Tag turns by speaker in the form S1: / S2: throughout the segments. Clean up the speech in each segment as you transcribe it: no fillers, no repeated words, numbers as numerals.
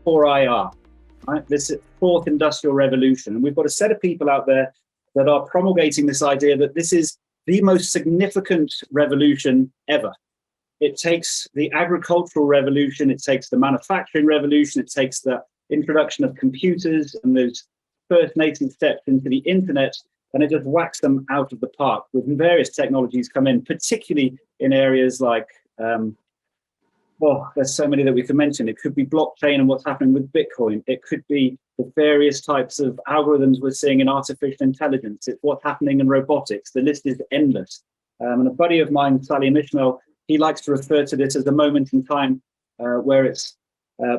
S1: 4IR, right? This fourth industrial revolution. And we've got a set of people out there that are promulgating this idea that this is the most significant revolution ever. It takes the agricultural revolution, it takes the manufacturing revolution, it takes the introduction of computers and those first nascent steps into the internet, and it just whacks them out of the park with various technologies come in, particularly in areas like, well, there's so many that we could mention. It could be blockchain and what's happening with Bitcoin. It could be the various types of algorithms we're seeing in artificial intelligence. It's what's happening in robotics. The list is endless. And a buddy of mine, Salim Ishmael, he likes to refer to this as a moment in time where it's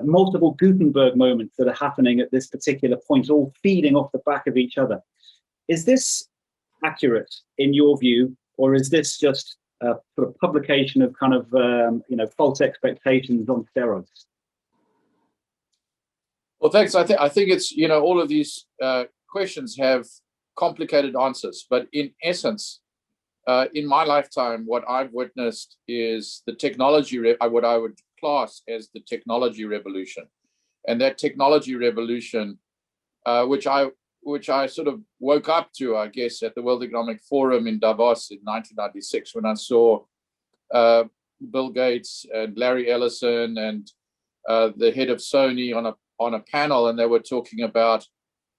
S1: multiple Gutenberg moments that are happening at this particular point, all feeding off the back of each other. Is this accurate in your view, or is this just a sort of publication of kind of false expectations on steroids?
S2: Well, thanks. I think it's, all of these questions have complicated answers, but in essence, in my lifetime, what I've witnessed is the technology, what I would class as the technology revolution. And that technology revolution, which I sort of woke up to, I guess, at the World Economic Forum in Davos in 1996, when I saw Bill Gates and Larry Ellison and the head of Sony on a panel, and they were talking about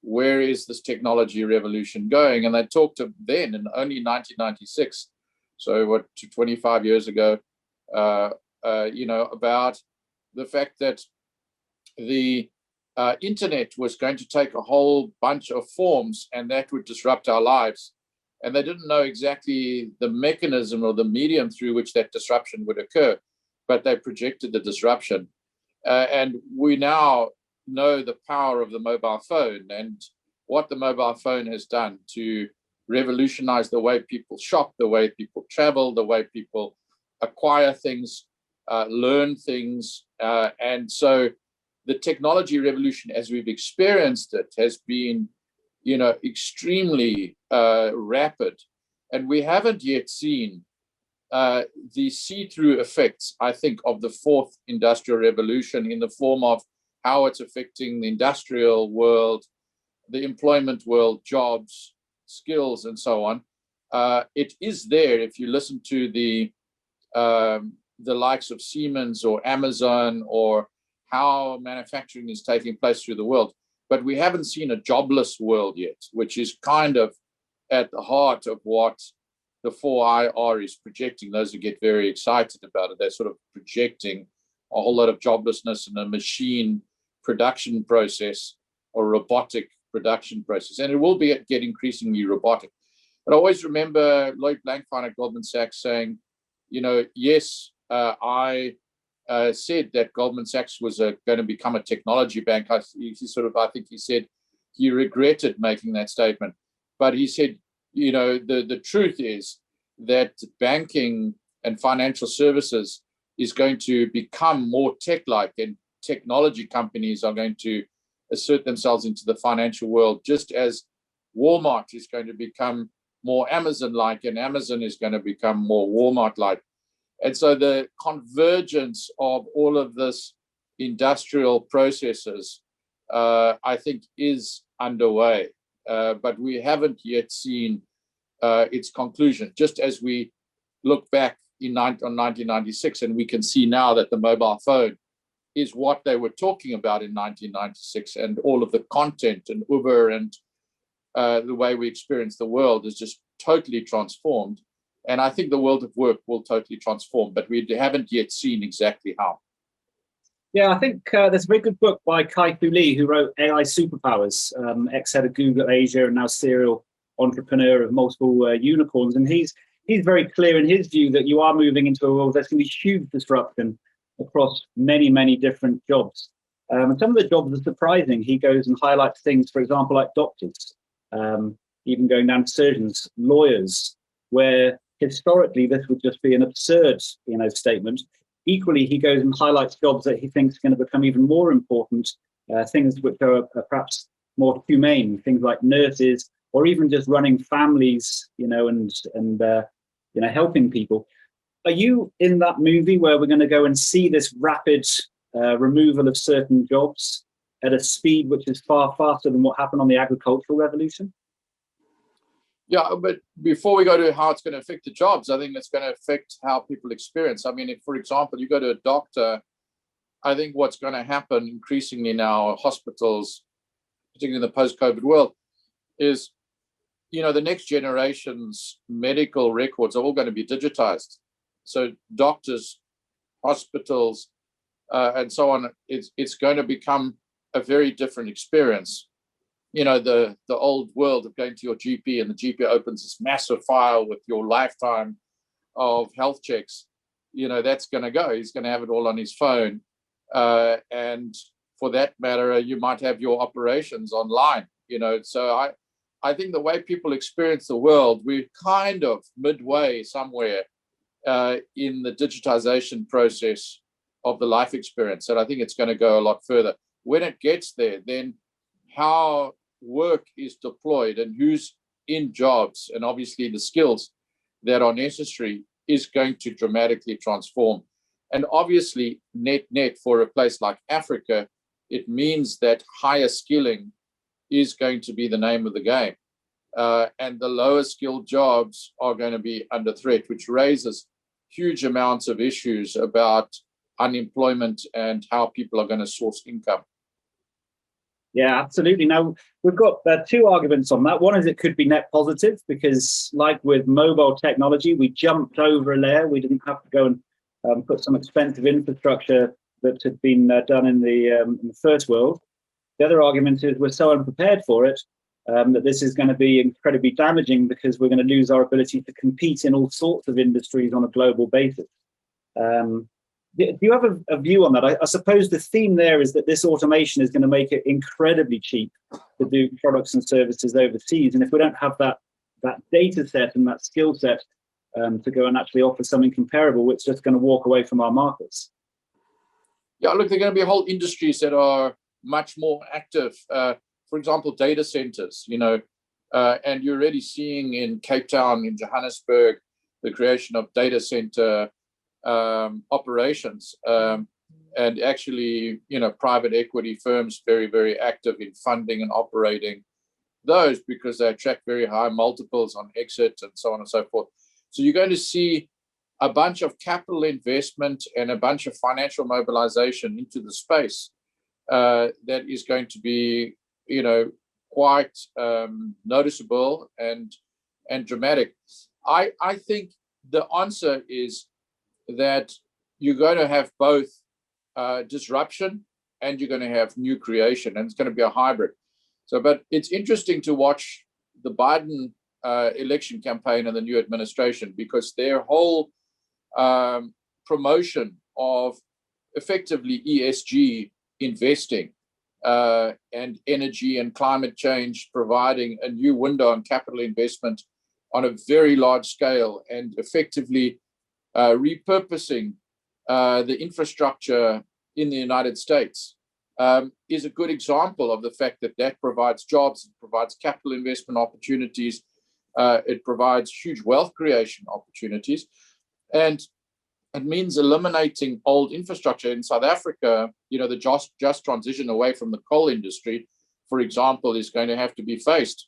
S2: where is this technology revolution going? And they talked to then in only 1996, so 25 years ago, about the fact that the internet was going to take a whole bunch of forms and that would disrupt our lives. And they didn't know exactly the mechanism or the medium through which that disruption would occur, but they projected the disruption. And we now know the power of the mobile phone and what the mobile phone has done to revolutionize the way people shop, the way people travel, the way people acquire things, learn things. And so the technology revolution, as we've experienced it, has been, extremely rapid. And we haven't yet seen the see-through effects, I think, of the fourth industrial revolution in the form of how it's affecting the industrial world, the employment world, jobs, skills, and so on. It is there if you listen to the likes of Siemens or Amazon, or how manufacturing is taking place through the world. But we haven't seen a jobless world yet, which is kind of at the heart of what the 4IR is projecting. Those who get very excited about it, they're sort of projecting a whole lot of joblessness in a machine production process or robotic production process. And it will get increasingly robotic. But I always remember Lloyd Blankfein at Goldman Sachs saying, yes, I said that Goldman Sachs was going to become a technology bank. I think he said he regretted making that statement. But he said, the truth is that banking and financial services is going to become more tech-like, and technology companies are going to assert themselves into the financial world, just as Walmart is going to become more Amazon-like, and Amazon is going to become more Walmart-like. And so the convergence of all of this industrial processes, I think, is underway, but we haven't yet seen its conclusion. Just as we look back on 1996, and we can see now that the mobile phone is what they were talking about in 1996, and all of the content and Uber and the way we experience the world is just totally transformed. And I think the world of work will totally transform, but we haven't yet seen exactly how.
S1: Yeah, I think there's a very good book by Kai-Fu Lee, who wrote AI Superpowers, ex-head of Google Asia and now serial entrepreneur of multiple unicorns. And he's very clear in his view that you are moving into a world that's going to be huge disruption across many, many different jobs. And some of the jobs are surprising. He goes and highlights things, for example, like doctors, even going down to surgeons, lawyers, where historically this would just be an absurd, statement. Equally, he goes and highlights jobs that he thinks are going to become even more important, things which are perhaps more humane, things like nurses, or even just running families, and helping people. Are you in that movie where we're going to go and see this rapid removal of certain jobs at a speed which is far faster than what happened on the agricultural revolution?
S2: Yeah, but before we go to how it's going to affect the jobs, I think it's going to affect how people experience. I mean, if, for example, you go to a doctor, I think what's going to happen increasingly in our hospitals, particularly in the post-COVID world, is, the next generation's medical records are all going to be digitized. So doctors, hospitals, and so on, it's going to become a very different experience. The old world of going to your GP, and the GP opens this massive file with your lifetime of health checks. That's going to go. He's going to have it all on his phone. And for that matter, you might have your operations online. So I think the way people experience the world, we're kind of midway somewhere in the digitization process of the life experience. And I think it's going to go a lot further. When it gets there, then how work is deployed and who's in jobs, and obviously the skills that are necessary, is going to dramatically transform. And obviously, net for a place like Africa, it means that higher skilling is going to be the name of the game. And the lower skilled jobs are going to be under threat, which raises huge amounts of issues about unemployment and how people are going to source income.
S1: Yeah, absolutely. Now, we've got two arguments on that. One is it could be net positive because, like with mobile technology, we jumped over a layer. We didn't have to go and put some expensive infrastructure that had been done in the first world. The other argument is we're so unprepared for it that this is going to be incredibly damaging because we're going to lose our ability to compete in all sorts of industries on a global basis. Do you have a view on that? I suppose the theme there is that this automation is going to make it incredibly cheap to do products and services overseas. And if we don't have that data set and that skill set to go and actually offer something comparable, it's just going to walk away from our markets.
S2: Yeah, look, there are going to be whole industries that are much more active. For example, data centers, and you're already seeing in Cape Town, in Johannesburg, the creation of data center operations, and actually, private equity firms very, very active in funding and operating those because they attract very high multiples on exit and so on and so forth. So you're going to see a bunch of capital investment and a bunch of financial mobilization into the space that is going to be, quite noticeable and dramatic. I think the answer is that you're going to have both disruption and you're going to have new creation, and it's going to be a hybrid. So, but it's interesting to watch the Biden election campaign and the new administration, because their whole promotion of effectively ESG investing and energy and climate change, providing a new window on capital investment on a very large scale, and effectively repurposing the infrastructure in the United States is a good example of the fact that provides jobs, it provides capital investment opportunities, it provides huge wealth creation opportunities, and it means eliminating old infrastructure. In South Africa, the just transition away from the coal industry, for example, is going to have to be faced.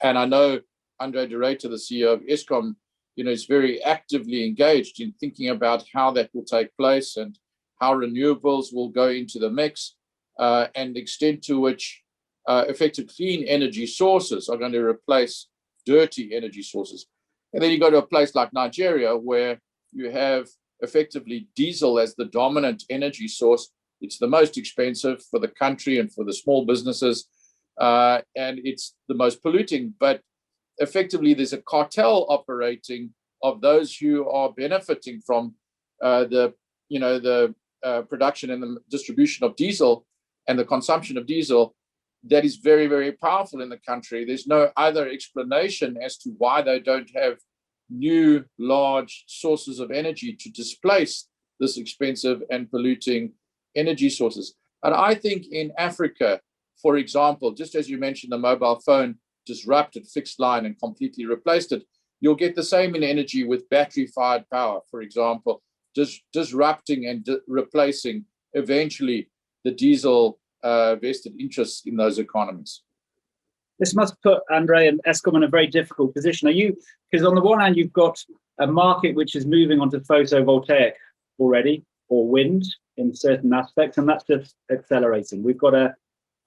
S2: And I know Andre de Ruyter, the CEO of Eskom, is very actively engaged in thinking about how that will take place and how renewables will go into the mix, and the extent to which effective clean energy sources are going to replace dirty energy sources. And then you go to a place like Nigeria, where you have effectively diesel as the dominant energy source. It's the most expensive for the country and for the small businesses, and it's the most polluting. But effectively, there's a cartel operating of those who are benefiting from the production and the distribution of diesel and the consumption of diesel that is very, very powerful in the country. There's no other explanation as to why they don't have new large sources of energy to displace this expensive and polluting energy sources. And I think in Africa, for example, just as you mentioned, the mobile phone disrupted fixed line and completely replaced it, you'll get the same in energy with battery-fired power, for example, disrupting and replacing eventually the diesel vested interests in those economies.
S1: This must put Andre and Eskom in a very difficult position. Because on the one hand, you've got a market which is moving onto photovoltaic already, or wind in certain aspects, and that's just accelerating. We've got a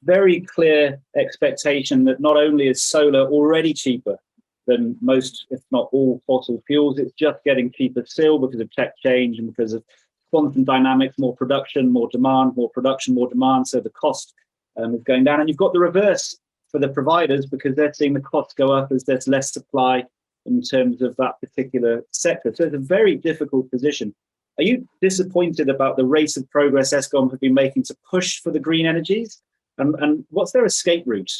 S1: very clear expectation that not only is solar already cheaper than most, if not all, fossil fuels, it's just getting cheaper still because of tech change and because of quantum dynamics, more production, more demand, more production, more demand. So the cost is going down. And you've got the reverse for the providers because they're seeing the costs go up as there's less supply in terms of that particular sector. So it's a very difficult position. Are you disappointed about the rate of progress Eskom have been making to push for the green energies? And what's their escape route?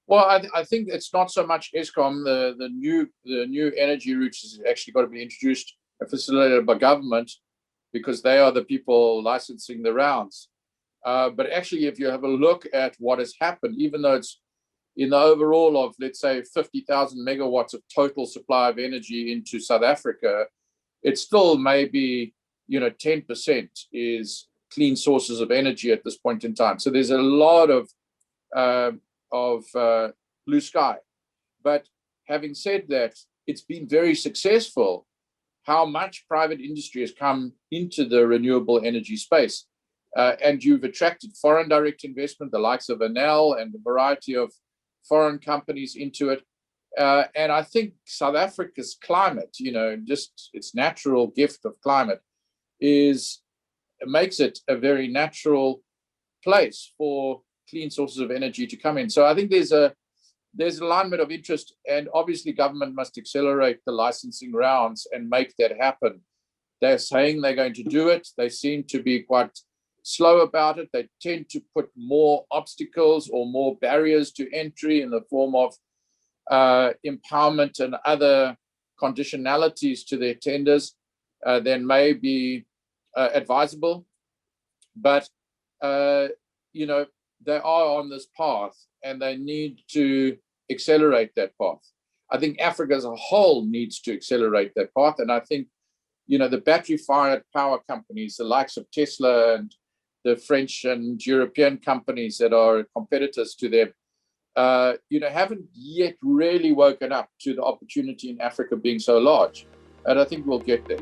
S2: Well, I think it's not so much Eskom. The new energy routes is actually got to be introduced and facilitated by government because they are the people licensing the rounds. But actually, if you have a look at what has happened, even though it's in the overall of, let's say, 50,000 megawatts of total supply of energy into South Africa, it's still maybe 10% is clean sources of energy at this point in time. So there's a lot of blue sky. But having said that, it's been very successful how much private industry has come into the renewable energy space. And you've attracted foreign direct investment, the likes of Enel and a variety of foreign companies into it. And I think South Africa's climate, just its natural gift of climate makes it a very natural place for clean sources of energy to come in. So I think there's alignment of interest, and obviously government must accelerate the licensing rounds and make that happen. They're saying they're going to do it. They seem to be quite slow about it. They tend to put more obstacles or more barriers to entry in the form of empowerment and other conditionalities to their tenders than may be advisable. But they are on this path and they need to accelerate that path. I think Africa as a whole needs to accelerate that path. And I think, the battery-fired power companies, the likes of Tesla and the French and European companies that are competitors to them, haven't yet really woken up to the opportunity in Africa being so large. And I think we'll get there.